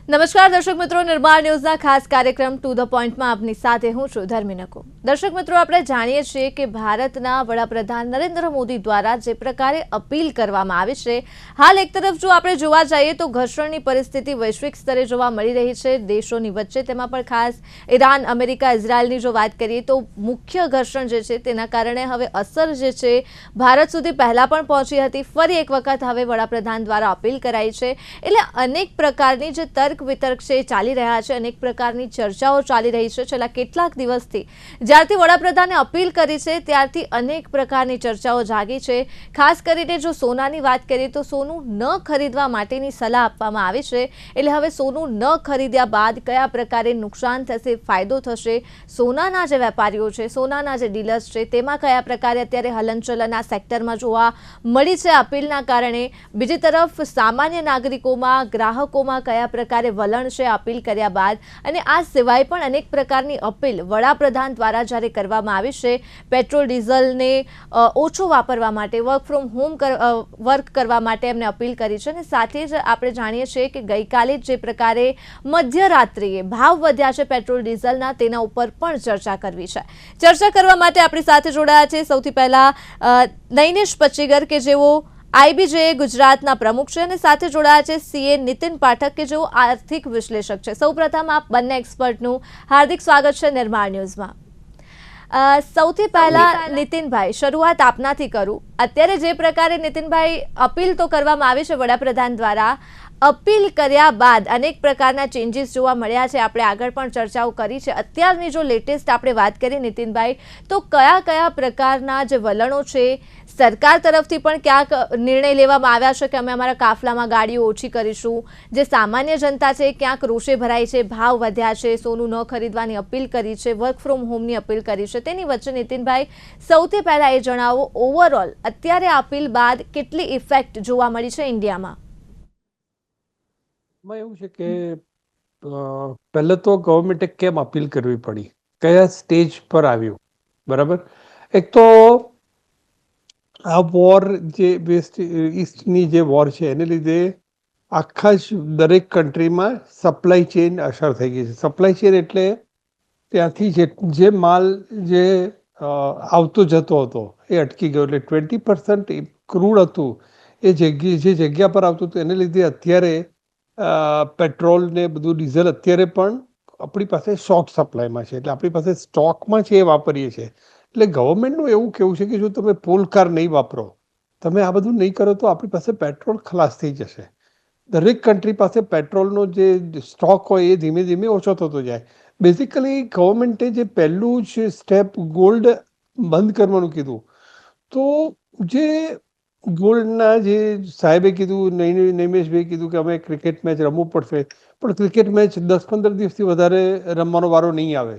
નમસ્કાર દર્શક મિત્રો, નિર્માણ ન્યૂઝના ખાસ કાર્યક્રમ ટુ ધ પોઈન્ટમાં આપની સાથે હું છું ધર્મી નકુ। દર્શક મિત્રો, આપણે જાણીએ છીએ કે ભારતના વડાપ્રધાન નરેન્દ્ર મોદી દ્વારા જે પ્રકારે અપીલ કરવામાં આવી છે, હાલ એક તરફ જો આપણે જોવા જઈએ તો ઘર્ષણની પરિસ્થિતિ વૈશ્વિક સ્તરે જોવા મળી રહી છે દેશોની વચ્ચે, તેમાં પણ ખાસ ઈરાન, અમેરિકા, ઇઝરાયલની જો વાત કરીએ તો મુખ્ય ઘર્ષણ જે છે તેના કારણે હવે અસર જે છે ભારત સુધી પહેલા પણ પહોંચી હતી, ફરી એક વખત હવે વડાપ્રધાન દ્વારા અપીલ કરાઈ છે। એટલે અનેક પ્રકારની જે તર્ક વિતર્ક છે ચાલી રહ્યા છે, અનેક પ્રકારની ચર્ચાઓ ચાલી રહી છે। છેલ્લા કેટલાક દિવસથી જ્યારથી વડાપ્રધાને અપીલ કરી છે ત્યારથી અનેક પ્રકારની ચર્ચાઓ જાગી છે। ખાસ કરીને જો સોનાની વાત કરીએ તો સોનું ન ખરીદવા માટેની સલાહ આપવામાં આવી છે। એટલે હવે સોનું ન ખરીદ્યા બાદ કયા પ્રકારે નુકસાન થશે, ફાયદો થશે, સોનાના જે વેપારીઓ છે, સોનાના જે ડીલર્સ છે તેમાં કયા પ્રકારે અત્યારે હલનચલન આ સેક્ટરમાં જોવા મળી છે અપીલના કારણે। બીજી તરફ સામાન્ય નાગરિકોમાં, ગ્રાહકોમાં કયા પ્રકારે વલણ છે અપીલ કર્યા બાદ, અને આ સિવાય પણ અનેક પ્રકારની અપીલ વડાપ્રધાન દ્વારા જ્યારે કરવામાં આવી છે પેટ્રોલ ડીઝલને ઓછો વાપરવા માટે, વર્ક ફ્રોમ હોમ વર્ક કરવા માટે એમને અપીલ કરી છે। અને સાથે જ આપણે જાણીએ છીએ કે ગઈકાલે જે પ્રકારે મધ્યરાત્રિએ ભાવ વધ્યા છે પેટ્રોલ ડીઝલના, તેના ઉપર પણ ચર્ચા કરવી છે। ચર્ચા કરવા માટે આપણી સાથે જોડાયા છે સૌથી પહેલા નૈનેશ પચ્ચીગર કે જેઓ આઈબીજે ગુજરાતના પ્રમુખ છે, અને સાથે જોડાયા છે સીએ નીતિન પાઠક કે જેઓ આર્થિક વિશ્લેષક છે। સૌપ્રથમ આપ બંને એક્સપર્ટનું હાર્દિક સ્વાગત છે નિર્માણ ન્યૂઝમાં। સૌથી પહેલા નીતિનભાઈ, શરૂઆત આપનાથી કરું। અત્યારે જે પ્રકારે નીતિનભાઈ અપીલ તો કરવામાં આવી છે વડાપ્રધાન દ્વારા, અપીલ કર્યા બાદ અનેક પ્રકારના ચેન્જીસ જોવા મળ્યા છે, આપણે આગળ પણ ચર્ચાઓ કરી છે। અત્યારની જો લેટેસ્ટ આપણે વાત કરીએ નીતિનભાઈ, તો કયા કયા પ્રકારના જે વલણો છે, સરકાર તરફથી પણ ક્યાંક નિર્ણય લેવામાં આવ્યા છે કે અમે અમારા કાફલામાં ગાડીઓ ઓછી કરીશું, જે સામાન્ય જનતા છે ક્યાંક રોષે ભરાઈ છે, ભાવ વધ્યા છે, સોનું ન ખરીદવાની અપીલ કરી છે, વર્ક ફ્રોમ હોમની અપીલ કરી છે, તેની વચ્ચે નીતિનભાઈ સૌથી પહેલા એ જણાવો, ઓવરઓલ અત્યારે અપીલ બાદ કેટલી ઇફેક્ટ જોવા મળી છે ઇન્ડિયામાં? એવું છે કે પહેલા તો ગવર્મેન્ટે કેમ અપીલ કરવી પડી, કયા સ્ટેજ પર આવ્યું, બરાબર? એક તો આ વોર જે વેસ્ટ ઈસ્ટની જે વોર છે એને લીધે આખા જ દરેક કન્ટ્રીમાં સપ્લાય ચેઇન અસર થઈ ગઈ છે। સપ્લાય ચેઇન એટલે ત્યાંથી જે માલ જે આવતો જતો હતો એ અટકી ગયો, એટલે 20% ક્રૂડ હતું એ જગ્યા પર આવતું હતું, એને લીધે અત્યારે પેટ્રોલ ને બધું ડીઝલ અત્યારે પણ આપણી પાસે શોર્ટ સપ્લાયમાં છે, એટલે આપણી પાસે સ્ટોકમાં છે એ વાપરીએ છીએ। એટલે ગવર્મેન્ટનું એવું કહેવું છે કે જો તમે પોલ કાર નહીં વાપરો, તમે આ બધું નહીં કરો તો આપણી પાસે પેટ્રોલ ખલાસ થઈ જશે। દરેક કન્ટ્રી પાસે પેટ્રોલનો જે સ્ટોક હોય એ ધીમે ધીમે ઓછો થતો જાય। બેઝિકલી ગવર્મેન્ટે જે પહેલું જ સ્ટેપ ગોલ્ડ બંધ કરવાનું કીધું, તો જે ગોલ્ડના જે સાહેબે કીધું, નૈમેશભાઈ કીધું કે અમે ક્રિકેટ મેચ રમવું પડશે, પણ ક્રિકેટ મેચ 10-15 દિવસથી વધારે રમવાનો વારો નહીં આવે,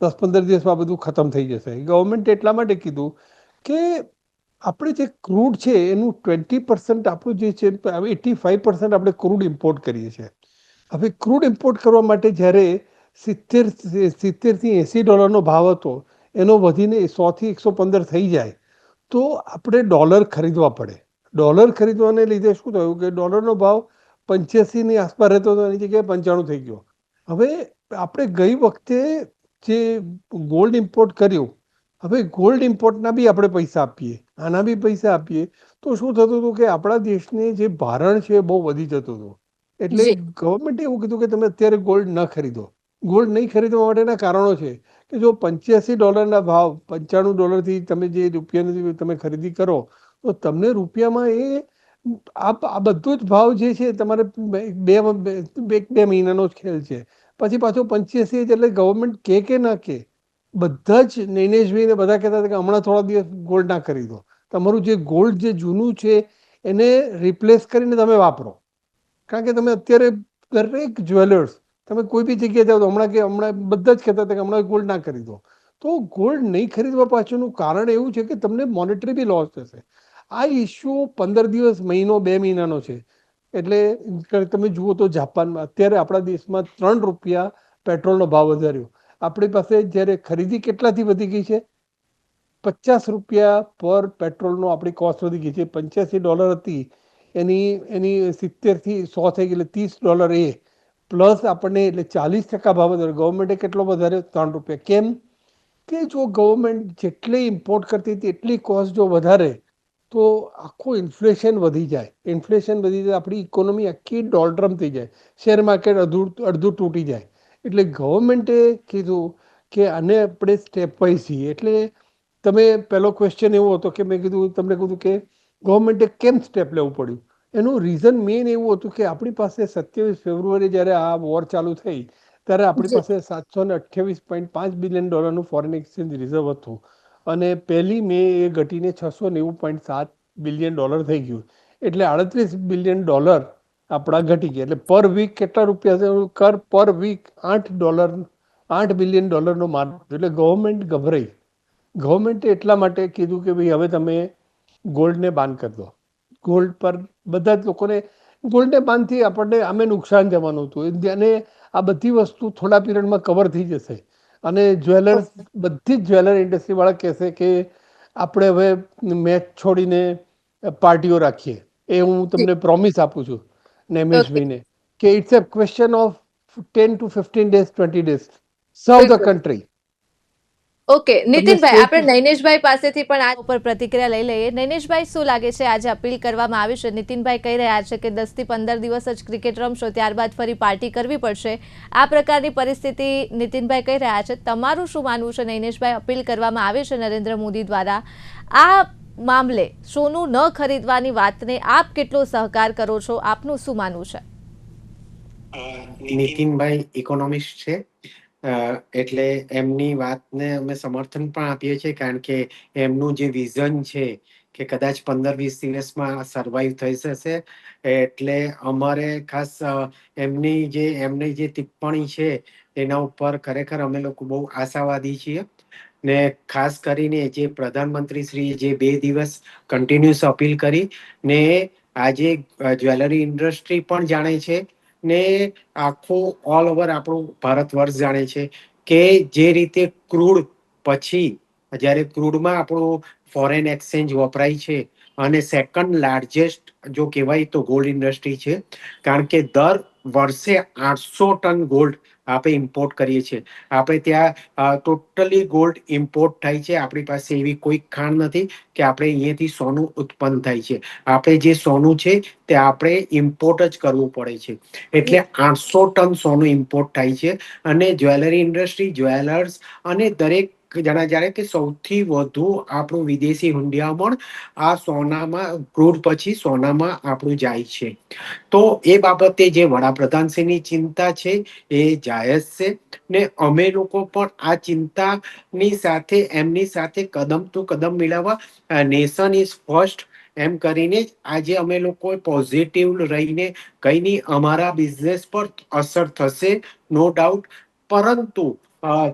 10-15 દિવસમાં બધું ખતમ થઈ જશે। ગવર્મેન્ટે એટલા માટે કીધું કે આપણે જે ક્રૂડ છે એનું 20% આપણું જે છે, 85% આપણે ક્રૂડ ઇમ્પોર્ટ કરીએ છીએ। હવે ક્રૂડ ઇમ્પોર્ટ કરવા માટે જ્યારે 70થી $80 ભાવ હતો, એનો વધીને 100થી 115 થઈ જાય તો આપણે ડોલર ખરીદવા પડે। ડોલર ખરીદવાને લીધે શું થયું કે ડોલરનો ભાવ 85ની આસપાસ રહેતો હતો, એની જગ્યાએ 95 થઈ ગયો। હવે આપણે ગઈ વખતે જે ગોલ્ડ ઇમ્પોર્ટ કર્યું, હવે ગોલ્ડ ઇમ્પોર્ટના બી આપણે પૈસા આપીએ, આના બી પૈસા આપીએ, તો શું થતું હતું કે આપણા દેશને જે ભારણ છે એ બહુ વધી જતું હતું। એટલે ગવર્મેન્ટે એવું કીધું કે તમે અત્યારે ગોલ્ડ ન ખરીદો। ગોલ્ડ નહીં ખરીદવા માટેના કારણો છે કે જો $85 ભાવ, $95થી તમે જે રૂપિયાની તમે ખરીદી કરો તો તમને રૂપિયામાં એ આ બધો જ ભાવ જે છે તમારે બે મહિનાનો જ ખેલ છે, પછી પાછો 85 એટલે ગવર્મેન્ટ કે ના કે બધા જ નૈનેશભાઈ ને બધા કહેતા હતા કે હમણાં થોડા દિવસ ગોલ્ડ ના ખરીદો, તમારું જે ગોલ્ડ જે જૂનું છે એને રિપ્લેસ કરીને તમે વાપરો। કારણ કે તમે અત્યારે દરેક જ્વેલર્સ, તમે કોઈ બી જગ્યાએ જાઓ તો હમણાં બધા જ કહેતા હતા કે હમણાં ગોલ્ડ ના ખરીદો। તો ગોલ્ડ નહીં ખરીદવા પાછળનું કારણ એવું છે કે તમને મોનેટરી બી લોસ થશે। આ ઇસ્યુ 15 દિવસ, મહિનો, 2 મહિનાનો છે। એટલે તમે જુઓ તો જાપાનમાં અત્યારે આપણા દેશમાં ₹3 પેટ્રોલનો ભાવ વધાર્યો, આપણી પાસે જ્યારે ખરીદી કેટલાથી વધી ગઈ છે, ₹50 પર પેટ્રોલનો આપણી કોસ્ટ વધી ગઈ છે। $85 હતી એની 70થી 100 થઈ ગઈ, એટલે $30 એ પ્લસ આપણને એટલે 40% ભાવ વધારે. ગવર્મેન્ટે કેટલો વધાર્યો? 3 રૂપિયા. કેમ કે જો ગવર્મેન્ટ જેટલી ઇમ્પોર્ટ કરતી હતી એટલી કોસ્ટ જો વધારે તો આખું ઇન્ફ્લેશન વધી જાય. ઇન્ફ્લેશન વધી જાય આપણી ઇકોનોમી આખી ડોલડ્રમ થઈ જાય, શેર માર્કેટ અડધું તૂટી જાય. એટલે ગવર્મેન્ટે કીધું કે આને આપણે સ્ટેપ વાઇઝ છીએ. એટલે તમે પહેલો ક્વેશ્ચન એવો હતો કે મેં કીધું તમને કીધું કે ગવર્મેન્ટે કેમ સ્ટેપ લેવું પડ્યું. એનું રીઝન મેઇન એવું હતું કે આપણી પાસે 27 ફેબ્રુઆરી જ્યારે આ વોર ચાલુ થઈ ત્યારે આપણી જી. પાસે $728.5 બિલિયન ફોરેન એક્સચેન્જ રિઝર્વ હતું અને 1 મે એ ઘટીને $690.7 બિલિયન થઈ ગયું. એટલે $38 બિલિયન આપણા ઘટી ગયા. એટલે પર વીક કેટલા રૂપિયા છે? પર વીક $8 બિલિયન માર. એટલે ગવર્મેન્ટ ગભરાઈ. ગવર્મેન્ટે એટલા માટે કીધું કે ભાઈ હવે તમે ગોલ્ડને બાન કરી દો. ગોલ્ડ પર બધા જ લોકોને ગોલ્ડને બાનથી આપણને આમે નુકસાન જવાનું હતું અને આ બધી વસ્તુ થોડા પીરિયડમાં કવર થઈ જશે. અને જ્વેલર્સ બધી જ જ્વેલર ઇન્ડસ્ટ્રીવાળા કહેશે કે આપણે હવે મેચ છોડીને પાર્ટીઓ રાખીએ. એ હું તમને પ્રોમિસ આપું છું ઓકે. નેમેશભાઈને કે it's a question of 10 to 15 days, 20 days. Serve the બિલકુલ. કન્ટ્રી. ઓકે, તમને નીતિનભાઈ, સ્ટેટ આપણે નૈનેશભાઈ પાસેથી પણ આ ઉપર પ્રતિક્રિયા લઈ લઈએ. નૈનેશભાઈ, શું લાગે છે આજે અપીલ કરવામાં આવી છે? નીતિનભાઈ કહી રહ્યા છે કે 10 થી 15 દિવસ જ ક્રિકેટ રમશો, ત્યારબાદ ફરી પાર્ટી કરવી પડશે. આ પ્રકારની પરિસ્થિતિ નીતિનભાઈ કહી રહ્યા છે. તમારું શું માનવું છે? નૈનેશભાઈ, અપીલ કરવામાં આવી છે નરેન્દ્ર મોદી દ્વારા. આ મામલે સોનું ન ખરીદવાની વાતને આપ કેટલો સહકાર કરો છો? આપનું શું માનવું છે? નીતિનભાઈ ઇકોનોમિસ્ટ છે, એટલે એમની વાતને અમે સમર્થન પણ આપીએ છીએ, કારણ કે એમનું જે વિઝન છે કે કદાચ 15-20 દિવસમાં સર્વાઈવ થઈ જશે. એટલે અમારે ખાસ એમની જે ટિપ્પણી છે એના ઉપર ખરેખર અમે લોકો બહુ આશાવાદી છીએ. ને ખાસ કરીને જે પ્રધાનમંત્રી શ્રી જે 2 દિવસ કન્ટિન્યુઅસ અપીલ કરી ને આજે જ્વેલરી ઇન્ડસ્ટ્રી પણ જાણે છે ને આખું ઓલ ઓવર આપણું ભારત વર્ષ જાણે છે કે જે રીતે ક્રૂડ પછી જ્યારે ક્રૂડમાં આપણું ફોરેન એક્સચેન્જ વપરાય છે અને સેકન્ડ લાર્જેસ્ટ જો કહેવાય તો ગોલ્ડ ઇન્ડસ્ટ્રી છે, કારણ કે દર વર્ષે 800 ટન ગોલ્ડ આપણે ઇમ્પોર્ટ કરીએ છીએ. આપણે ત્યાં ટોટલી ગોલ્ડ ઇમ્પોર્ટ થાય છે. આપણી પાસે એવી કોઈ ખાણ નથી કે આપણે અહીંયાથી સોનું ઉત્પન્ન થાય છે. આપણે જે સોનું છે તે આપણે ઇમ્પોર્ટ જ કરવું પડે છે. એટલે 800 ટન સોનું ઇમ્પોર્ટ થાય છે. અને જ્વેલરી ઇન્ડસ્ટ્રી, જ્વેલર્સ અને દરેક જણા જાણે કે સૌથી વધુ આપણું વિદેશી હુંડિયામણ આ સોનામાં, ક્રૂડ પછી સોનામાં આપણું જાય છે. તો એ બાબતે જે વડાપ્રધાનશ્રીની ચિંતા છે એ જાયજ છે ને અમે લોકો પણ આ ચિંતાની સાથે એમની સાથે કદમ ટુ કદમ મિલાવવા નેશન ઇઝ ફર્સ્ટ એમ કરીને આજે અમે લોકો પોઝિટિવ રહીને કઈ નહીં, અમારા બિઝનેસ પર અસર થશે નો ડાઉટ. પરંતુ આ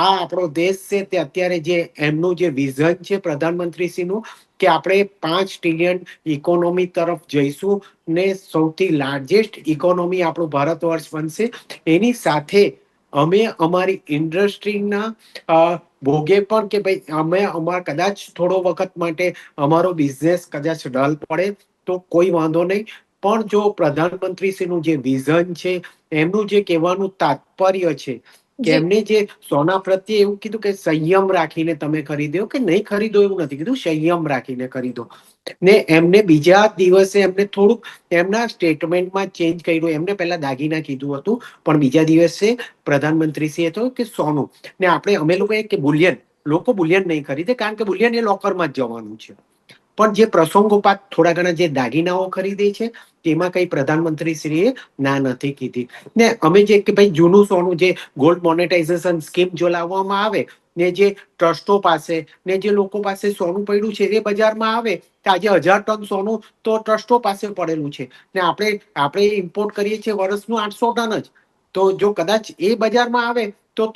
આપણો દેશ છે તે અત્યારે જે એમનું જે વિઝન છે પ્રધાનમંત્રીશ્રીનું કે આપણે 5 ટ્રિલિયન ઇકોનોમી તરફ જઈશું ને સૌથી લાર્જેસ્ટ ઇકોનોમી આપણું ભારત વર્ષ બનશે, એની સાથે અમે અમારી ઇન્ડસ્ટ્રીના ભોગે પણ કે ભાઈ અમે કદાચ થોડો વખત માટે અમારો બિઝનેસ કદાચ ડલ પડે તો કોઈ વાંધો નહીં, પણ જો પ્રધાનમંત્રીશ્રીનું જે વિઝન છે, એમનું જે કહેવાનું તાત્પર્ય છે કે એમને જે સોના પ્રત્યે એવું કીધું કે સંયમ રાખીને તમે ખરીદ્યો, કે નહીં ખરીદો એવું નથી કીધું, સંયમ રાખીને ખરીદો. ને એમને બીજા દિવસે એમને થોડુંક એમના સ્ટેટમેન્ટમાં ચેન્જ કર્યું. એમને પહેલા દાગીના કીધું હતું, પણ બીજા દિવસે પ્રધાનમંત્રીશ્રીએ તો કે સોનું. ને અમે લોકો કે બુલિયન, લોકો બુલિયન નહીં ખરીદે કારણ કે બુલિયન એ લોકરમાં જ જવાનું છે. પણ જે પ્રસંગોપાત થોડા ઘણા જે દાગીનાઓ ખરીદે છે તેમાં કઈ પ્રધાનમંત્રીશ્રીએ ના નથી કીધી. ને અમે જે કે ભાઈ જૂનું સોનું, જે ગોલ્ડ મોનેટાઇઝેશન સ્કીમ જો લાવવામાં આવે ને જે ટ્રસ્ટો પાસે ને જે લોકો પાસે સોનું પડ્યું છે એ બજારમાં આવે તો આજે 1000 ટન સોનું તો ટ્રસ્ટો પાસે પડેલું છે ને આપણે ઇમ્પોર્ટ કરીએ છીએ વર્ષનું 800 ટન જ. તો જો કદાચ એ બજારમાં આવે તો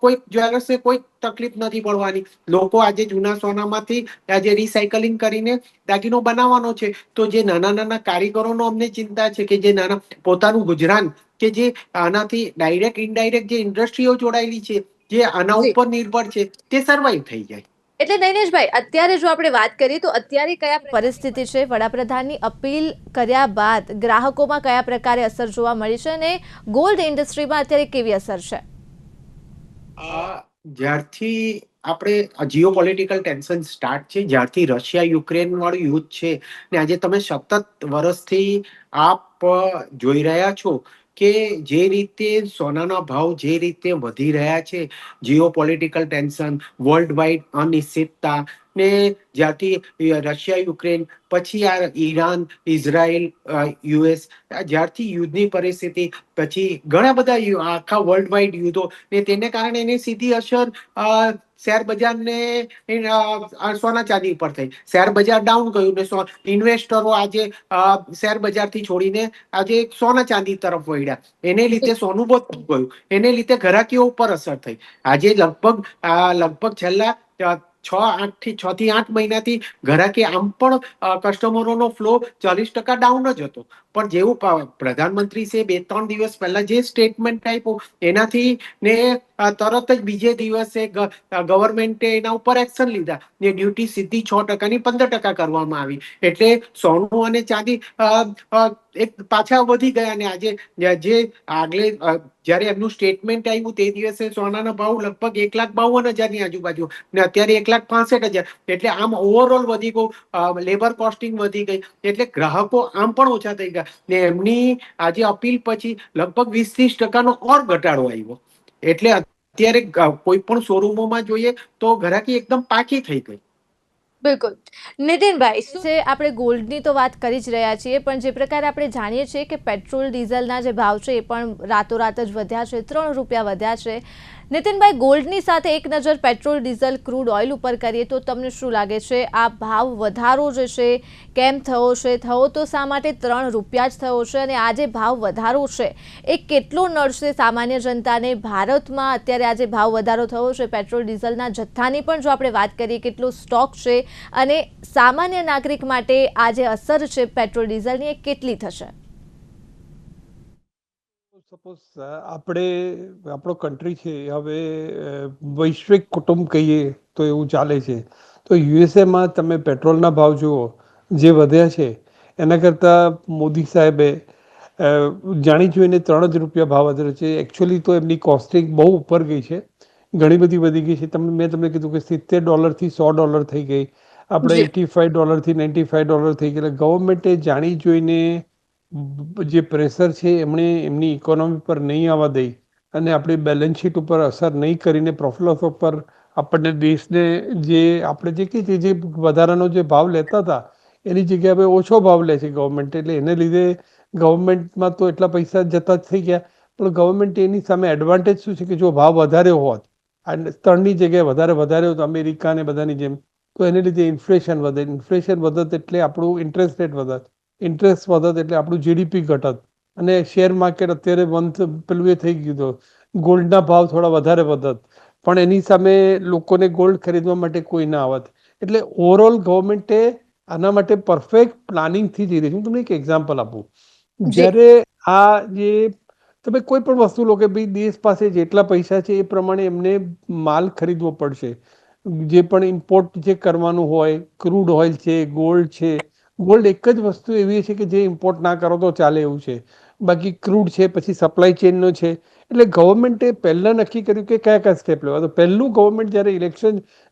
કોઈ જ્વેલર્સને કોઈ તકલીફ નથી પડવાની. લોકો આજે જૂના સોનામાંથી આજે રિસાયકલિંગ કરીને દાગીનો બનાવવાનો છે. તો જે નાના નાના કારીગરોનો અમને ચિંતા છે કે જે નાના પોતાનું ગુજરાન, કે જે આનાથી ડાયરેક્ટ ઇનડાયરેક્ટ જે ઇન્ડસ્ટ્રીઓ જોડાયેલી છે, જે આના ઉપર નિર્ભર છે, તે સર્વાઈવ થઈ જાય. એટલે નૈનેશભાઈ, અત્યારે જો આપણે વાત કરીએ તો અત્યારે કયા પરિસ્થિતિ છે, વડાપ્રધાનની અપીલ કર્યા બાદ ગ્રાહકોમાં કયા પ્રકારે અસર જોવા મળી છે અને ગોલ્ડ ઇન્ડસ્ટ્રીમાં અત્યારે કેવી અસર છે? જ્યારથી આપણે જીઓ પોલિટિકલ ટેન્શન સ્ટાર્ટ છે, જ્યારથી રશિયા યુક્રેન વાળું યુદ્ધ છે ને આજે તમે સતત વર્ષથી આપ જોઈ રહ્યા છો કે જે રીતે સોનાના ભાવ જે રીતે વધી રહ્યા છે, Jio political tension, world wide અનિશ્ચિતતા ને જ્યારથી રશિયા યુક્રેન, પછી આ ઈરાન, ઇઝરાયલ, યુએસ, જ્યારથી યુદ્ધની પરિસ્થિતિ, પછી ઘણા બધા આખા વર્લ્ડ વાઇડ યુદ્ધો ને તેને કારણે એની સીધી અસર શેર બજારને સોના ચાંદી પર થઈ. શેર બજાર ડાઉન ગયું ને ઇન્વેસ્ટરો આજે શેર બજારથી છોડીને આજે સોના ચાંદી તરફ વળ્યા. એને લીધે સોનું વધતું ગયું, એને લીધે ઘરાકીઓ ઉપર અસર થઈ. આજે લગભગ છેલ્લા 6 થી 8 મહિનાથી ઘરાકી આમ પણ કસ્ટમરોનો ફ્લો 40% ડાઉન જ હતો. પણ જેવું પ્રધાનમંત્રી છે 2-3 દિવસ પહેલા જે સ્ટેટમેન્ટ આપ્યું એનાથી ને તરત જ બીજે દિવસે ગવર્મેન્ટે એના ઉપર એક્શન લીધા ને ડ્યુટી સીધી 6% ની 15% કરવામાં આવી. એટલે સોનું અને ચાંદી એક પાછા વધી ગયા ને આજે જે આગલે જયારે એમનું સ્ટેટમેન્ટ આવ્યું તે દિવસે સોનાના ભાવ લગભગ 1,52,000 ની આજુબાજુ ને અત્યારે 1,65,000. એટલે આમ ઓવરઓલ વધી ગયું, લેબર કોસ્ટિંગ વધી ગઈ, એટલે ગ્રાહકો આમ પણ ઓછા થઈ ગયા ને એમની આજે અપીલ પછી લગભગ 20-30% ઓર ઘટાડો આવ્યો. એટલે અત્યારે કોઈ પણ શોરૂમોમાં જોઈએ તો ઘરાકી એકદમ પાકી થઈ ગઈ. બિલકુલ. નીતિનભાઈ, શું છે, આપણે ગોલ્ડની તો વાત કરી જ રહ્યા છીએ, પણ જે પ્રકારે આપણે જાણીએ છીએ કે પેટ્રોલ ડીઝલના જે ભાવ છે એ પણ રાતોરાત જ વધ્યા છે, 3 રૂપિયા વધ્યા છે. નીતિનભાઈ, ગોલ્ડની સાથે એક નજર પેટ્રોલ, ડીઝલ, ક્રૂડ ઓઇલ ઉપર કરીએ તો તમને શું લાગે છે, આ ભાવ વધારો જે છે કેમ થયો છે? થયો તો શા માટે 3 રૂપિયા જ થયો છે? અને આ જે ભાવ વધારો છે એ કેટલો નડશે સામાન્ય જનતાને? ભારતમાં અત્યારે આ જે ભાવ વધારો થયો છે પેટ્રોલ ડીઝલના જથ્થાની પણ જો આપણે વાત કરીએ, કેટલો સ્ટોક છે અને સામાન્ય નાગરિક માટે આ જે અસર છે પેટ્રોલ ડીઝલની એ કેટલી થશે? સપોઝ આપણો કન્ટ્રી છે હવે વૈશ્વિક કુટુંબ કહીએ તો એવું ચાલે છે. તો યુએસએમાં તમે પેટ્રોલના ભાવ જુઓ જે વધ્યા છે એના કરતાં મોદી સાહેબે જાણી જોઈને 3 જ રૂપિયા ભાવ વધ્યો છે. એકચ્યુઅલી તો એમની કોસ્ટિંગ બહુ ઉપર ગઈ છે, ઘણી બધી વધી ગઈ છે. મેં તમને કીધું કે $70 થી $100 થઈ ગઈ, આપણે $85 થી $95 થઈ ગયેલા. ગવર્મેન્ટે જાણી જોઈને જે પ્રેશર છે એમણે એમની ઇકોનોમી પર નહીં આવવા દઈ અને આપણી બેલેન્સ શીટ ઉપર અસર નહીં કરીને પ્રોફિટ લોસ ઉપર આપણને દેશને જે આપણે જે કહીએ જે વધારાનો જે ભાવ લેતા હતા એની જગ્યાએ હવે ઓછો ભાવ લે છે ગવર્મેન્ટ. એટલે એને લીધે ગવર્મેન્ટમાં તો એટલા પૈસા જતા જ થઈ ગયા, પણ ગવર્મેન્ટ એની સામે એડવાન્ટેજ શું છે કે જો ભાવ વધારે હોત, અને 3ની જગ્યાએ વધારે હોત અમેરિકા ને બધાની જેમ, તો એને લીધે ઇન્ફ્લેશન વધે. ઇન્ફ્લેશન વધત એટલે આપણું ઇન્ટરેસ્ટ રેટ વધત, ઇન્ટરેસ્ટ વધત એટલે આપણું જીડીપી ઘટત, અને શેર માર્કેટ અત્યારે પેલું એ થઈ ગયું હતું, ગોલ્ડના ભાવ થોડા વધારે વધત, પણ એની સામે લોકોને ગોલ્ડ ખરીદવા માટે કોઈ ના આવત. એટલે ઓવરઓલ ગવર્મેન્ટે આના માટે પરફેક્ટ પ્લાનિંગથી જઈ રહી છે. હું તમને એક એક્ઝામ્પલ આપું. જ્યારે આ જે તમે કોઈ પણ વસ્તુ લો કે ભાઈ દેશ પાસે જેટલા પૈસા છે એ પ્રમાણે એમને માલ ખરીદવો પડશે. જે પણ ઇમ્પોર્ટ જે કરવાનું હોય, ક્રૂડ ઓઇલ છે, ગોલ્ડ છે. ગોલ્ડ એક જ વસ્તુ એવી છે કે જે ઇમ્પોર્ટ ના કરો તો ચાલે એવું છે, બાકી ક્રૂડ છે, પછી સપ્લાય ચેનનો છે. એટલે ગવર્મેન્ટે પહેલાં નક્કી કર્યું કે કયા કયા સ્ટેપ લેવા. તો પહેલું ગવર્મેન્ટ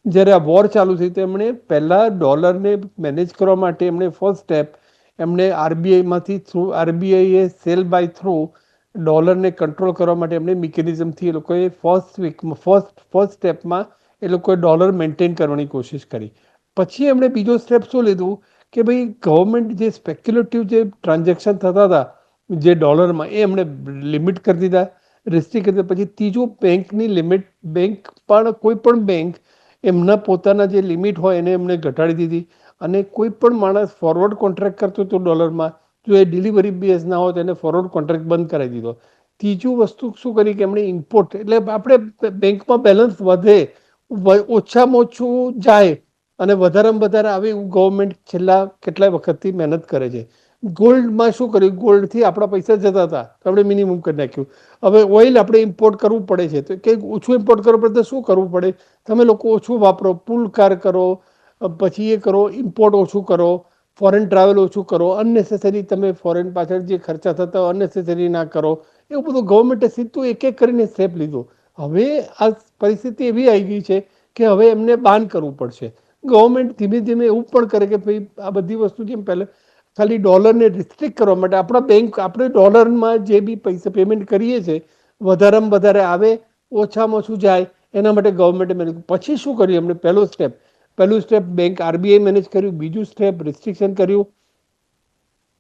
જ્યારે આ વોર ચાલુ થઈ તો એમણે પહેલાં ડોલરને મેનેજ કરવા માટે એમણે ફર્સ્ટ સ્ટેપ એમણે આરબીઆઈએ સેલ બાય થ્રુ ડોલરને કંટ્રોલ કરવા માટે એમણે મિકેનિઝમથી એ લોકોએ ફર્સ્ટ સ્ટેપમાં એ લોકોએ ડોલર મેન્ટેન કરવાની કોશિશ કરી. પછી એમણે બીજો સ્ટેપ શું લીધું કે ભાઈ ગવર્મેન્ટ જે સ્પેક્યુલેટિવ જે ટ્રાન્ઝેક્શન થતા હતા જે ડોલરમાં એ એમણે લિમિટ કરી દીધા, રિસ્ટ્રિક્ટ કરી દીધા. પછી ત્રીજું બેંકની લિમિટ, બેંક પણ કોઈ પણ બેંક એમના પોતાના જે લિમિટ હોય એને એમને ઘટાડી દીધી. અને કોઈ પણ માણસ ફોરવર્ડ કોન્ટ્રાક્ટ કરતો હતો ડોલરમાં, જો એ ડિલિવરી બેઝ ના હોય તો એને ફોરવર્ડ કોન્ટ્રાક્ટ બંધ કરાવી દીધો. ત્રીજું વસ્તુ શું કરી કે એમણે ઇમ્પોર્ટ, એટલે આપણે બેંકમાં બેલેન્સ વધે, ઓછામાં ઓછું જાય અને વધારેમાં વધારે આવે એવું ગવર્મેન્ટ છેલ્લા કેટલાય વખતથી મહેનત કરે છે. ગોલ્ડમાં શું કર્યું, ગોલ્ડથી આપણા પૈસા જતા હતા તો આપણે મિનિમમ કરી નાખ્યું. હવે ઓઇલ આપણે ઇમ્પોર્ટ કરવું પડે છે તો કે ઓછું ઇમ્પોર્ટ કરવું પડે તો શું કરવું પડે, તમે લોકો ઓછું વાપરો, પુલ કાર કરો, પછી એ કરો, ઇમ્પોર્ટ ઓછું કરો, ફોરેન ટ્રાવેલ ઓછું કરો, અનનેસેસરી તમે ફોરેન પાછળ જે ખર્ચા થતા અનનેસેસરી ના કરો. એવું બધું ગવર્મેન્ટે સીધું એક એક કરીને સ્ટેપ લીધું. હવે આ પરિસ્થિતિ એવી આવી ગઈ છે કે હવે એમને બાન કરવું પડશે. ગવર્મેન્ટ ધીમે ધીમે એવું પણ કરે કે ભાઈ આ બધી વસ્તુ જેમ પહેલા ખાલી ડોલરને રિસ્ટ્રિક્ટ કરવા માટે આપણા બેંક, આપણે ડોલરમાં જે બી પૈસા પેમેન્ટ કરીએ છીએ વધારેમાં વધારે આવે, ઓછામાં ઓછું જાય, એના માટે ગવર્મેન્ટે મેનેજ. પછી શું કર્યું એમને, પહેલું સ્ટેપ બેંક આરબીઆઈ મેનેજ કર્યું, બીજું સ્ટેપ રિસ્ટ્રિક્શન કર્યું,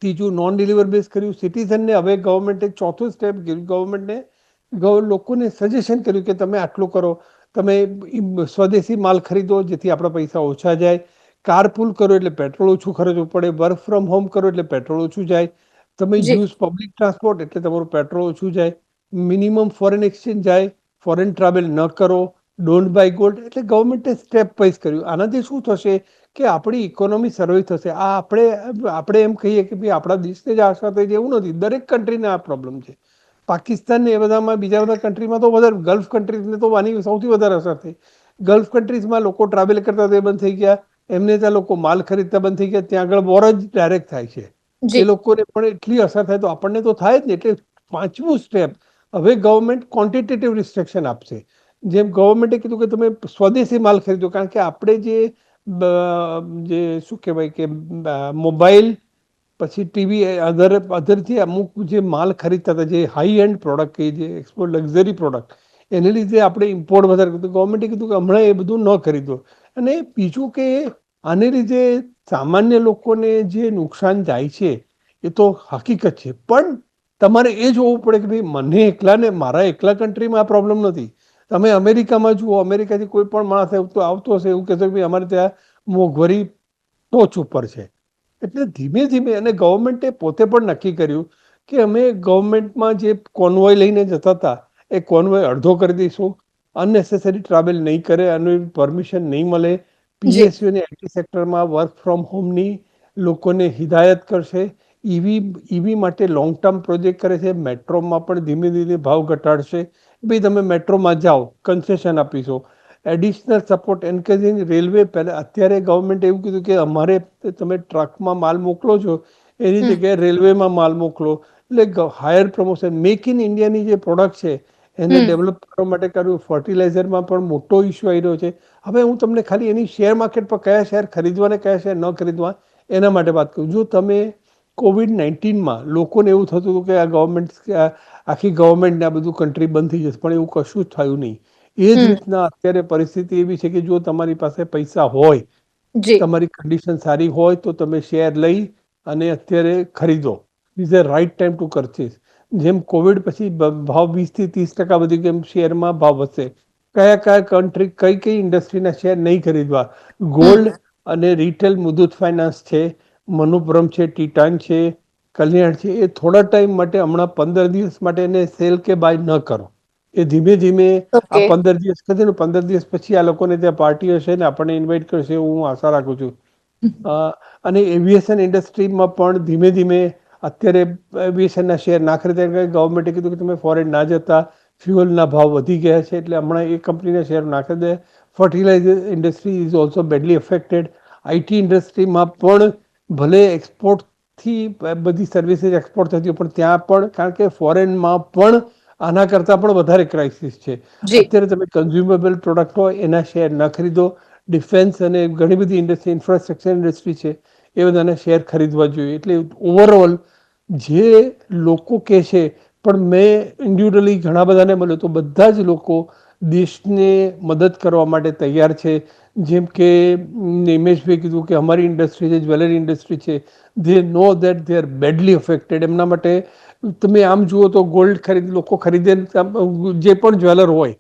ત્રીજું નોન ડિલિવર બેઝ કર્યું સિટીઝનને. હવે ગવર્મેન્ટે ચોથું સ્ટેપ કર્યું, ગવર્મેન્ટે લોકોને સજેશન કર્યું કે તમે આટલું કરો, તમે સ્વદેશી માલ ખરીદો જેથી આપણા પૈસા ઓછા જાય, કાર પુલ કરો એટલે પેટ્રોલ ઓછું ખર્ચવું પડે, વર્ક ફ્રોમ હોમ કરો એટલે પેટ્રોલ ઓછું જાય, તમે જી. યુઝ પબ્લિક ટ્રાન્સપોર્ટ એટલે તમારું પેટ્રોલ ઓછું જાય, મિનિમમ ફોરેન એક્સચેન્જ જાય, ફોરેન ટ્રાવેલ ન કરો, ડોન્ટ બાય ગોલ્ડ. એટલે ગવર્મેન્ટે સ્ટેપ વાઇઝ કર્યું. આનાથી શું થશે કે આપણી ઇકોનોમી સર્વાઈવ થશે. આ આપણે એમ કહીએ કે ભાઈ આપણા દેશને જ અસર થઈ જાય એવું નથી, દરેક કન્ટ્રીને આ પ્રોબ્લેમ છે. પાકિસ્તાન ને એ બધામાં, બીજા બધા કન્ટ્રીમાં તો વધારે, ગલ્ફ કન્ટ્રીઝને તો આની સૌથી વધારે અસર થઈ. ગલ્ફ કન્ટ્રીઝમાં લોકો ટ્રાવેલ કરતા તે બંધ થઈ ગયા, એમને ત્યાં લોકો માલ ખરીદતા બંધ થઈ ગયા, ત્યાં આગળ વોર જ ડાયરેક્ટ થાય છે. એ જી. લોકોને પણ એટલી અસર થાય તો આપણને તો થાય જ ને. એટલે પાંચમું સ્ટેપ, હવે ગવર્મેન્ટ ક્વોન્ટિટેટિવ રિસ્ટ્રિક્શન આપશે. જેમ ગવર્મેન્ટે કીધું કે તમે સ્વદેશી માલ ખરીદો, કારણ કે આપણે જે શું કહેવાય કે મોબાઈલ પછી ટીવી અધરથી અમુક જે માલ ખરીદતા હતા, જે હાઈ એન્ડ પ્રોડક્ટ કહીએ, જે એક્સપોર્ટ લક્ઝરી પ્રોડક્ટ, એને લીધે આપણે ઇમ્પોર્ટ વધારે કર્યું. ગવર્મેન્ટે કીધું કે હમણાં એ બધું ન ખરીદો. અને બીજું કે આને લીધે સામાન્ય લોકોને જે નુકસાન જાય છે એ તો હકીકત છે, પણ તમારે એ જોવું પડે કે ભાઈ મને એકલાને, મારા એકલા કન્ટ્રીમાં આ પ્રોબ્લેમ નથી. તમે અમેરિકામાં જુઓ, અમેરિકાથી કોઈ પણ માણસ આવતો હશે એવું કહેશે કે ભાઈ અમારે ત્યાં મોંઘવારી ટોચ ઉપર છે. એટલે ધીમે ધીમે, અને ગવર્મેન્ટે પોતે પણ નક્કી કર્યું કે અમે ગવર્મેન્ટમાં જે કોન્વોય લઈને જતા હતા એ કોન્વોય અડધો કરી દઈશું, અનનેસેસરી ટ્રાવેલ નહીં કરે, અને પરમિશન નહીં મળે, જી. પીએસયુ અને આઈટી સેક્ટરમાં વર્ક ફ્રોમ હોમની લોકોને હિદાયત કરશે, ઈવી માટે લોંગ ટર્મ પ્રોજેક્ટ કરે છે, મેટ્રોમાં પણ ધીમે ધીમે ભાવ ઘટાડશે. ભાઈ તમે મેટ્રોમાં જાઓ, કન્સેશન આપીશું, એડિશનલ સપોર્ટ એન્કરેજિંગ રેલવે. પહેલાં અત્યારે ગવર્મેન્ટ એવું કીધું કે અમારે, તમે ટ્રકમાં માલ મોકલો છો એની જગ્યાએ રેલવેમાં માલ મોકલો. એટલે હાયર પ્રમોશન, મેક ઇન ઇન્ડિયાની જે પ્રોડક્ટ છે એને ડેવલપ કરવા માટે કર્યું. ફર્ટિલાઇઝરમાં પણ મોટો ઇસ્યુ આવી રહ્યો છે. હવે હું તમને ખાલી એની શેર માર્કેટ પર કયા શેર ખરીદવા અને કયા શેર ન ખરીદવા એના માટે વાત કરું. જો તમે COVID-19માં લોકોને એવું થતું હતું કે આ ગવર્મેન્ટ, આખી ગવર્મેન્ટને આ બધું કન્ટ્રી બંધ થઈ જશે, પણ એવું કશું જ થયું નહીં. એ જ રીતના અત્યારે પરિસ્થિતિ એવી છે કે જો તમારી પાસે પૈસા હોય, જી. તમારી કન્ડિશન સારી હોય તો તમે શેર લઈ અને અત્યારે ખરીદો. Is a right time to purchase. જેમ કોવિડ પછી ભાવ 20% થી 30% વધી ગયો, એમ શેરમાં ભાવ વધશે. કયા કયા કન્ટ્રી, કઈ કઈ ઇન્ડસ્ટ્રીના શેર નહીં ખરીદવા? ગોલ્ડ અને રિટેલ, મુથુટ ફાઇનાન્સ છે, મનુપ્રમ છે, ટિટાન છે, કલ્યાણ છે, એ થોડા ટાઈમ માટે, હમણાં 15 દિવસ માટે એને સેલ કે બાય ન કરો. એ ધીમે ધીમે આ ઓકે. 15 દિવસ કરશે ને, 15 દિવસ પછી આ લોકોને ત્યાં પાર્ટી હશે ને આપણને ઇન્વાઇટ કરશે, હું આશા રાખું છું. અને એવિએશન ઇન્ડસ્ટ્રીમાં પણ ધીમે ધીમે અત્યારે એવિએશનના શેર ના ખરીદાય. ગવર્મેન્ટે કીધું કે તમે ફોરેન ના જતા, ફ્યુઅલના ભાવ વધી ગયા છે એટલે હમણાં એ કંપનીના શેર નાખી દે. Fertiliser industry is also badly affected. IT ઇન્ડસ્ટ્રીમાં પણ ભલે એક્સપોર્ટથી બધી સર્વિસીસ એક્સપોર્ટ થતી હોય, પણ ત્યાં પણ, કારણ કે ફોરેનમાં પણ આના કરતાં પણ વધારે ક્રાઇસિસ છે. જી. અત્યારે તમે કન્ઝ્યુમેબલ પ્રોડક્ટ હોય એના શેર ન ખરીદો. ડિફેન્સ અને ઘણી બધી ઇન્ડસ્ટ્રી, ઇન્ફ્રાસ્ટ્રક્ચર ઇન્ડસ્ટ્રી છે, એ બધાના શેર ખરીદવા જોઈએ. એટલે ઓવરઓલ જે લોકો કહે છે, પણ મેં ઇન્ડિવિડ્યુઅલી ઘણા બધાને મળ્યો તો બધા જ લોકો દેશને મદદ કરવા માટે તૈયાર છે. જેમ કે નિમેશભાઈ કીધું કે અમારી ઇન્ડસ્ટ્રી છે, જ્વેલરી ઇન્ડસ્ટ્રી છે, they know that they are badly affected. એમના માટે તમે આમ જુઓ તો ગોલ્ડ લોકો ખરીદે, જે પણ જ્વેલર હોય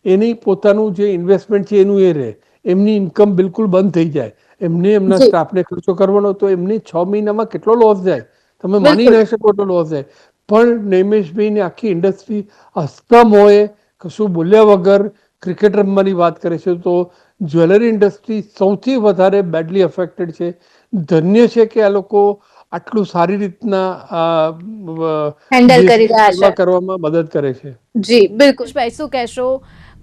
એની પોતાનું જે ઇન્વેસ્ટમેન્ટ છે એનું એ રહે, એમની ઇન્કમ બિલકુલ બંધ થઈ જાય, એમને એમના જી. સ્ટાફને ખર્ચો કરવાનો, તો એમને 6 મહિનામાં કેટલો લોસ જાય તમે માની બિલકુલ. ના શકો એટલો લોસ જાય. પણ નૈમેશભાઈની આખી ઇન્ડસ્ટ્રી અસ્તમોએ કશું બોલ્યા વગર ક્રિકેટ રમવાની વાત કરે છે. તો જ્વેલરી ઇન્ડસ્ટ્રી સૌથી વધારે બેડલી અફેક્ટેડ છે. ધન્ય છે કે આ લોકો આટલું સારી રીતના હેન્ડલ કરી દેશની રહ્યા સેવા છે. કરવામાં મદદ કરે છે. જી બિલકુલ ભાઈ, શું કહેશો?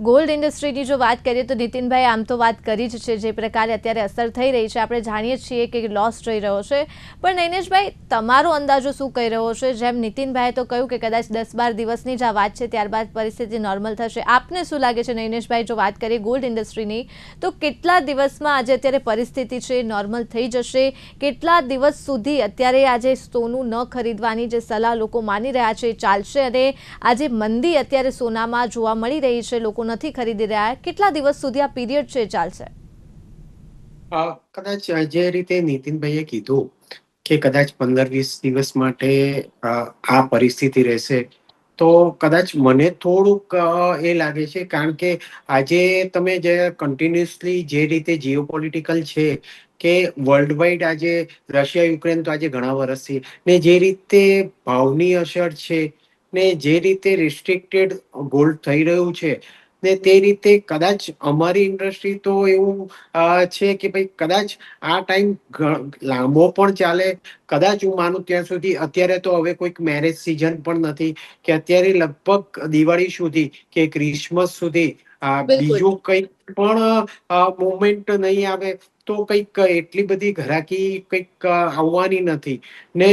ગોલ્ડ ઇન્ડસ્ટ્રીની જો વાત કરીએ તો નીતિનભાઈ આમ તો વાત કરી જ છે જે પ્રકારે અત્યારે અસર થઈ રહી છે, આપણે જાણીએ છીએ કે લોસ જઈ રહ્યો છે, પણ નૈનેશભાઈ તમારો અંદાજો શું કહી રહ્યો છે? જેમ નીતિનભાઈએ તો કહ્યું કે કદાચ 10-12 દિવસની જ આ વાત છે, ત્યારબાદ પરિસ્થિતિ નોર્મલ થશે. આપને શું લાગે છે નૈનેશભાઈ, જો વાત કરીએ ગોલ્ડ ઇન્ડસ્ટ્રીની, તો કેટલા દિવસમાં આજે અત્યારે પરિસ્થિતિ છે નોર્મલ થઈ જશે? કેટલા દિવસ સુધી અત્યારે આજે સોનું ન ખરીદવાની જે સલાહ લોકો માની રહ્યા છે ચાલશે? અને આજે મંદી અત્યારે સોનામાં જોવા મળી રહી છે, લોકો નથી ખરીદી રહ્યા, કેટલા દિવસ સુધી આ પીરિયડ છે ચાલશે? કદાચ જે રીતે નીતિનભાઈએ કીધું કે કદાચ 15-20 દિવસ માટે આ પરિસ્થિતિ રહેશે, તો કદાચ મને થોડુંક એ લાગે છે, કારણ કે આજે તમે જે કન્ટિન્યુઅસલી જે રીતે જીઓપોલિટિકલ છે કે વર્લ્ડ વાઇડ આજે રશિયા યુક્રેન તો આજે ઘણા વર્ષથી, ને જે રીતે ભાવની અસર છે, ને જે રીતે રિસ્ટ્રિક્ટેડ ગોલ્ડ થઈ રહ્યું છે, ને તે રીતે કદાચ અમારી ઇન્ડસ્ટ્રી તો એવું છે કે ભાઈ કદાચ આ ટાઈમ લાંબો પણ ચાલે. કદાચ હું માનું ત્યાં સુધી, અત્યારે તો હવે કોઈક મેરેજ સિઝન પણ નથી કે અત્યારે લગભગ દિવાળી સુધી કે ક્રિસમસ સુધી બિલકુલ. બીજું કંઈક પણ મુવમેન્ટ નહીં આવે તો કંઈક એટલી બધી ઘરાકી કંઈક આવવાની નથી. ને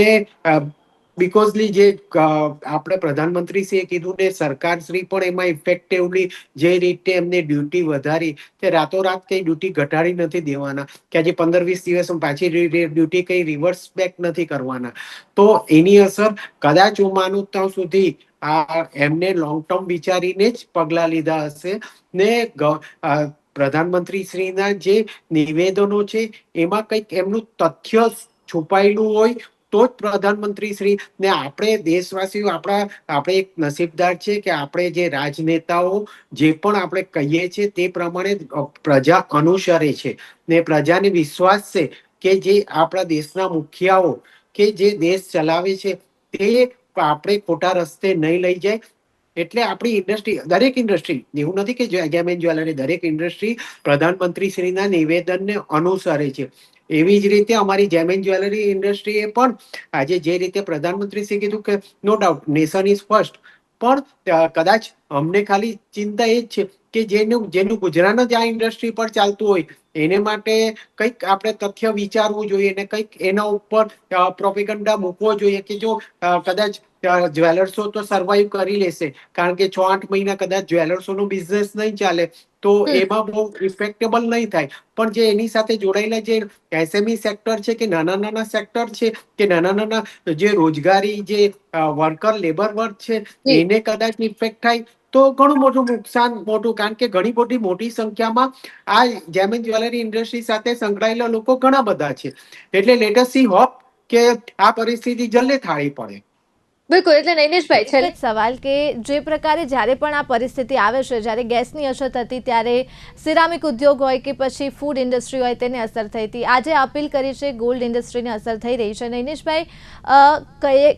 બીકોઝલી જે આપણે પ્રધાનમંત્રીશ્રીએ કીધું ને સરકારશ્રી પણ એમાં ઇફેક્ટિવલી જે રીતે એમને ડ્યુટી વધારી, તે રાતોરાત કઈ ડ્યુટી ઘટાડી નથી દેવાના કે આજે 15-20 દિવસ પાછી ડ્યુટી કઈ રિવર્સ બેક નથી કરવાના. તો એની અસર કદાચ હું માનું ત્યાં સુધી એમને લોંગ ટર્મ વિચારીને જ પગલા લીધા હશે. ને પ્રધાનમંત્રી શ્રીના જે નિવેદનો છે એમાં કંઈક એમનું તથ્ય છુપાયેલું હોય તો જ પ્રધાનમંત્રી શ્રી ને આપણે દેશવાસીઓ આપણે એક નસીબદાર છે કે આપણે જે રાજનેતાઓ જે પણ આપણે કહીએ છીએ તે પ્રમાણે પ્રજા અનુસરે છે, ને પ્રજાને વિશ્વાસ છે કે જે આપણા દેશના મુખિયાઓ કે જે દેશ ચલાવે છે તે આપણે ખોટા રસ્તે નહીં લઈ જાય. એટલે આપણી ઇન્ડસ્ટ્રી, દરેક ઇન્ડસ્ટ્રી, એવું નથી કે ગેમેન જ્વેલરી, દરેક ઇન્ડસ્ટ્રી પ્રધાનમંત્રી શ્રીના નિવેદનને અનુસરે છે. એવી જ રીતે અમારી જેમેન જ્વેલરી ઇન્ડસ્ટ્રીએ પણ આજે જે રીતે પ્રધાનમંત્રી શ્રી કીધું કે no doubt nation is first, પણ કદાચ અમને ખાલી ચિંતા એ જ છે કે જેનું ગુજરાન જ આ ઇન્ડસ્ટ્રી પર ચાલતું હોય એને માટે કંઈક આપણે તથ્ય વિચારવું જોઈએ ને કંઈક એના ઉપર પ્રોપેગન્ડા મૂકવો જોઈએ કે જો કદાચ જ્વેલર્સો તો સર્વાઈવ કરી લેશે, કારણ કે 6-8 મહિના કદાચ જ્વેલર્સોનો બિઝનેસ નહીં ચાલે તો એમાં બહુ ઇફેક્ટેબલ નહીં થાય, પણ જે એની સાથે જોડાયેલા જે એસએમઈ સેક્ટર છે કે નાના નાના સેક્ટર છે કે નાના નાના જે રોજગારી જે વર્કર લેબર વર્ક છે એને કદાચ ઇફેક્ટ થાય તો ઘણું મોટું નુકસાન મોટું, કારણ કે ઘણી બધી મોટી સંખ્યામાં આ જેમેન જ્વેલરી ઇન્ડસ્ટ્રી સાથે સંકળાયેલા લોકો ઘણા બધા છે. એટલે લેટ અસ સી હોપ કે આ પરિસ્થિતિ જલ્દી થાળી પડે. બિલકુલ. એટલે નૈનેશભાઈ, છેલ્લે એક જ સવાલ કે જે પ્રકારે જ્યારે પણ આ પરિસ્થિતિ આવે છે, જ્યારે ગેસની અછત હતી ત્યારે સિરામિક ઉદ્યોગ હોય કે પછી ફૂડ ઇન્ડસ્ટ્રી હોય તેને અસર થઈ હતી, આજે અપીલ કરી છે ગોલ્ડ ઇન્ડસ્ટ્રીને અસર થઈ રહી છે. નૈનેશભાઈ,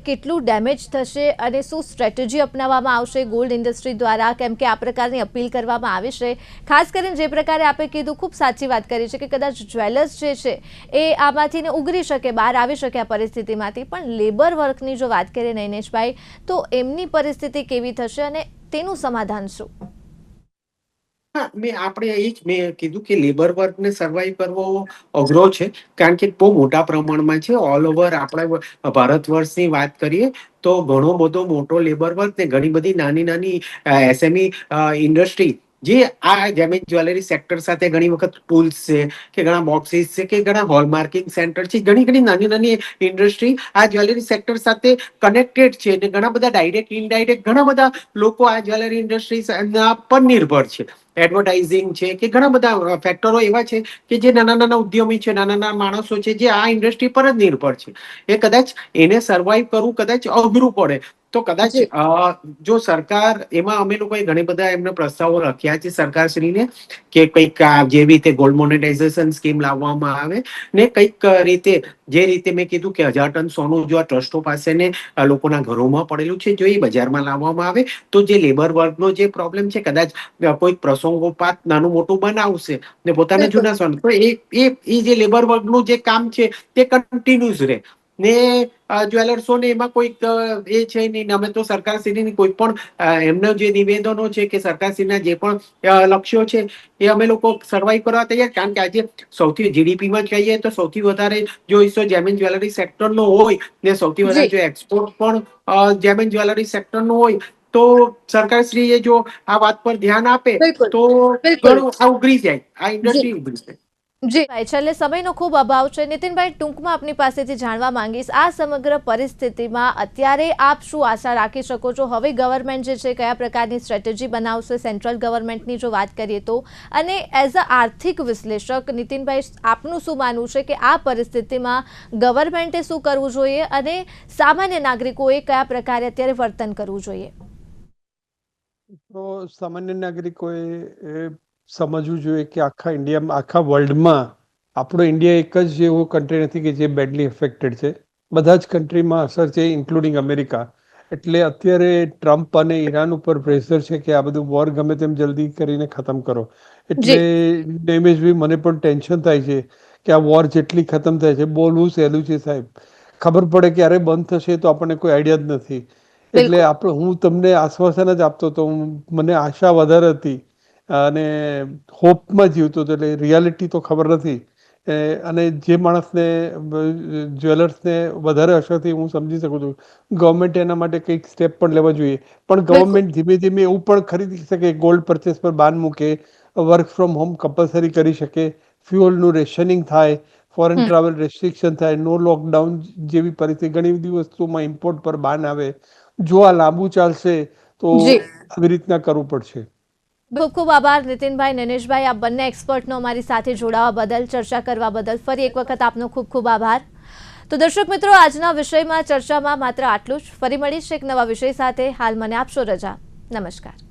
કેટલું ડેમેજ થશે અને શું સ્ટ્રેટેજી અપનાવવામાં આવશે ગોલ્ડ ઇન્ડસ્ટ્રી દ્વારા, કેમ કે આ પ્રકારની અપીલ કરવામાં આવી છે? ખાસ કરીને જે પ્રકારે આપે કીધું, ખૂબ સાચી વાત કરી છે કે કદાચ જ્વેલર્સ જે છે એ આમાંથી ઉગરી શકે, બહાર આવી શકે આ પરિસ્થિતિમાંથી, પણ લેબર વર્કની જો વાત કરીએ નૈનેશભાઈ, તો એમની પરિસ્થિતિ કેવી થશે અને તેનું સમાધાન શું? મેં કીધું કે લેબર વર્કને સર્વાઈવ કરવો અઘરો છે, કારણ કે બહુ મોટા પ્રમાણમાં છે. ઓલ ઓવર આપણે ભારત વર્ષની વાત કરીએ તો ઘણો બધો મોટો લેબર વર્ક ને ઘણી બધી નાની નાની એસએમઈ ઇન્ડસ્ટ્રી જે આ જેમેન જ્વેલરી સેક્ટર સાથે ઘણી વખત ટૂલ્સ છે કે ઘણા બોક્સીસ છે કે ઘણા હોલમાર્કિંગ સેન્ટર છે, ઘણી ઘણી નાની નાની ઇન્ડસ્ટ્રી આ જ્વેલરી સેક્ટર સાથે કનેક્ટેડ છે અને ઘણા બધા ડાયરેક્ટ ઇનડાયરેક્ટ ઘણા બધા લોકો આ જ્વેલરી ઇન્ડસ્ટ્રી પર નિર્ભર છે. એડવર્ટાઇઝિંગ છે કે ઘણા બધા ફેક્ટરો એવા છે કે જે નાના નાના ઉદ્યમી છે, નાના નાના માણસો છે જે આ ઇન્ડસ્ટ્રી પર જ નિર્ભર છે. એ કદાચ એને સર્વાઈવ કરવું કદાચ અઘરું પડે. તો કદાચ જો સરકાર, એમાં અમે લોકોએ ઘણી બધા એમને પ્રસ્તાવો રાખ્યા છે સરકારશ્રીને કે કંઈક જેવી રીતે ગોલ્ડ મોનેટાઇઝેશન સ્કીમ લાવવામાં આવે ને કંઈક રીતે, જે રીતે મેં કીધું કે 1000 ટન સોનું જો આ ટ્રસ્ટો પાસે ને લોકોના ઘરોમાં પડેલું છે, જો એ બજારમાં લાવવામાં આવે તો જે લેબર વર્કનો જે પ્રોબ્લેમ છે કદાચ કોઈ પ્રસંગોપાત નાનું મોટું બનાવશે ને પોતાના જૂના સોનું તો એ જે લેબર વર્કનું જે કામ છે તે કન્ટિન્યુઅસ રહે. ને જ્વેલર્સો ને એમાં કોઈક એ છે નહીં. અમે તો સરકારશ્રીની કોઈ પણ એમના જે નિવેદનો છે કે સરકારશ્રીના જે પણ લક્ષ્યો છે એ અમે લોકો સર્વાઈવ કરવા તૈયાર, કારણ કે આજે સૌથી જીડીપીમાં કહીએ તો સૌથી વધારે જો હિસ્સો જેમ એન્ડ જ્વેલરી સેક્ટરનો હોય ને સૌથી વધારે જો એક્સપોર્ટ પણ જેમ એન્ડ જ્વેલરી સેક્ટરનો હોય, તો સરકારશ્રીએ જો આ વાત પર ધ્યાન આપે બિલકુલ, તો બિલકુલ. ઘણું આ ઉઘરી જાય, આ ઇન્ડસ્ટ્રી ઉઘરી જાય. જી ભાઈ, છેલ્લે સમયનો ખૂબ અભાવ છે. નીતિનભાઈ, ટૂંકમાં આપની પાસેથી જાણવા માંગીશ, આ સમગ્ર પરિસ્થિતિમાં અત્યારે આપ શું આશા રાખી શકો છો? હવે ગવર્મેન્ટ જે છે કયા પ્રકારની સ્ટ્રેટેજી બનાવશે, સેન્ટ્રલ ગવર્મેન્ટની જો વાત કરીએ તો, અને એઝ અ આર્થિક વિશ્લેષક નીતિનભાઈ, આપનું શું માનવું છે કે આ પરિસ્થિતિમાં ગવર્મેન્ટે શું કરવું જોઈએ અને સામાન્ય નાગરિકોએ કયા પ્રકારે અત્યારે વર્તન કરવું જોઈએ? તો સામાન્ય નાગરિકોએ સમજવું જોઈએ કે આખા ઇન્ડિયામાં, આખા વર્લ્ડમાં આપણો ઇન્ડિયા એક જ એવો કન્ટ્રી નથી કે જે બેડલી અફેક્ટેડ છે. બધા જ કન્ટ્રીમાં અસર છે, ઇન્ક્લુડિંગ અમેરિકા. એટલે અત્યારે ટ્રમ્પ અને ઈરાન ઉપર પ્રેશર છે કે આ બધું વોર ગમે તેમ જલ્દી કરીને ખતમ કરો. એટલે ડેમેજ બી મને પણ ટેન્શન થાય છે કે આ વોર જેટલી ખતમ થાય છે, બોલવું સહેલું છે સાહેબ, ખબર પડે ક્યારે બંધ થશે તો આપણને કોઈ આઈડિયા જ નથી. એટલે હું તમને આશ્વાસન જ આપતો હતો, મને આશા વધારે હતી અને હોપમાં જીવતો હતો, એટલે રિયાલિટી તો ખબર નથી. અને જે માણસને જ્વેલર્સને વધારે અસર થઈ, હું સમજી શકું છું. ગવર્મેન્ટ એના માટે કંઈક સ્ટેપ પણ લેવા જોઈએ. પણ ગવર્મેન્ટ ધીમે ધીમે એવું પણ ખરીદી શકે, ગોલ્ડ પરચેસ પર બાન મૂકે, વર્ક ફ્રોમ હોમ કમ્પલસરી કરી શકે, ફ્યુઅલનું રેશનિંગ થાય, ફોરેન ટ્રાવેલ રેસ્ટ્રિક્શન થાય, નો લોકડાઉન જેવી પરિસ્થિતિ, ઘણી બધી વસ્તુમાં ઇમ્પોર્ટ પર બાન આવે. જો આ લાંબુ ચાલશે તો આવી રીતના કરવું પડશે. ખૂબ ખૂબ આભાર નીતિનભાઈ, નૈનેશભાઈ, આપ બંને એક્સપર્ટનો અમારી સાથે જોડાવા બદલ, ચર્ચા કરવા બદલ ફરી એક વખત આપનો ખૂબ ખૂબ આભાર. તો દર્શક મિત્રો, આજના વિષયમાં ચર્ચામાં માત્ર આટલું જ. ફરી મળીશ એક નવા વિષય સાથે. હાલ મને આપશો રજા. નમસ્કાર.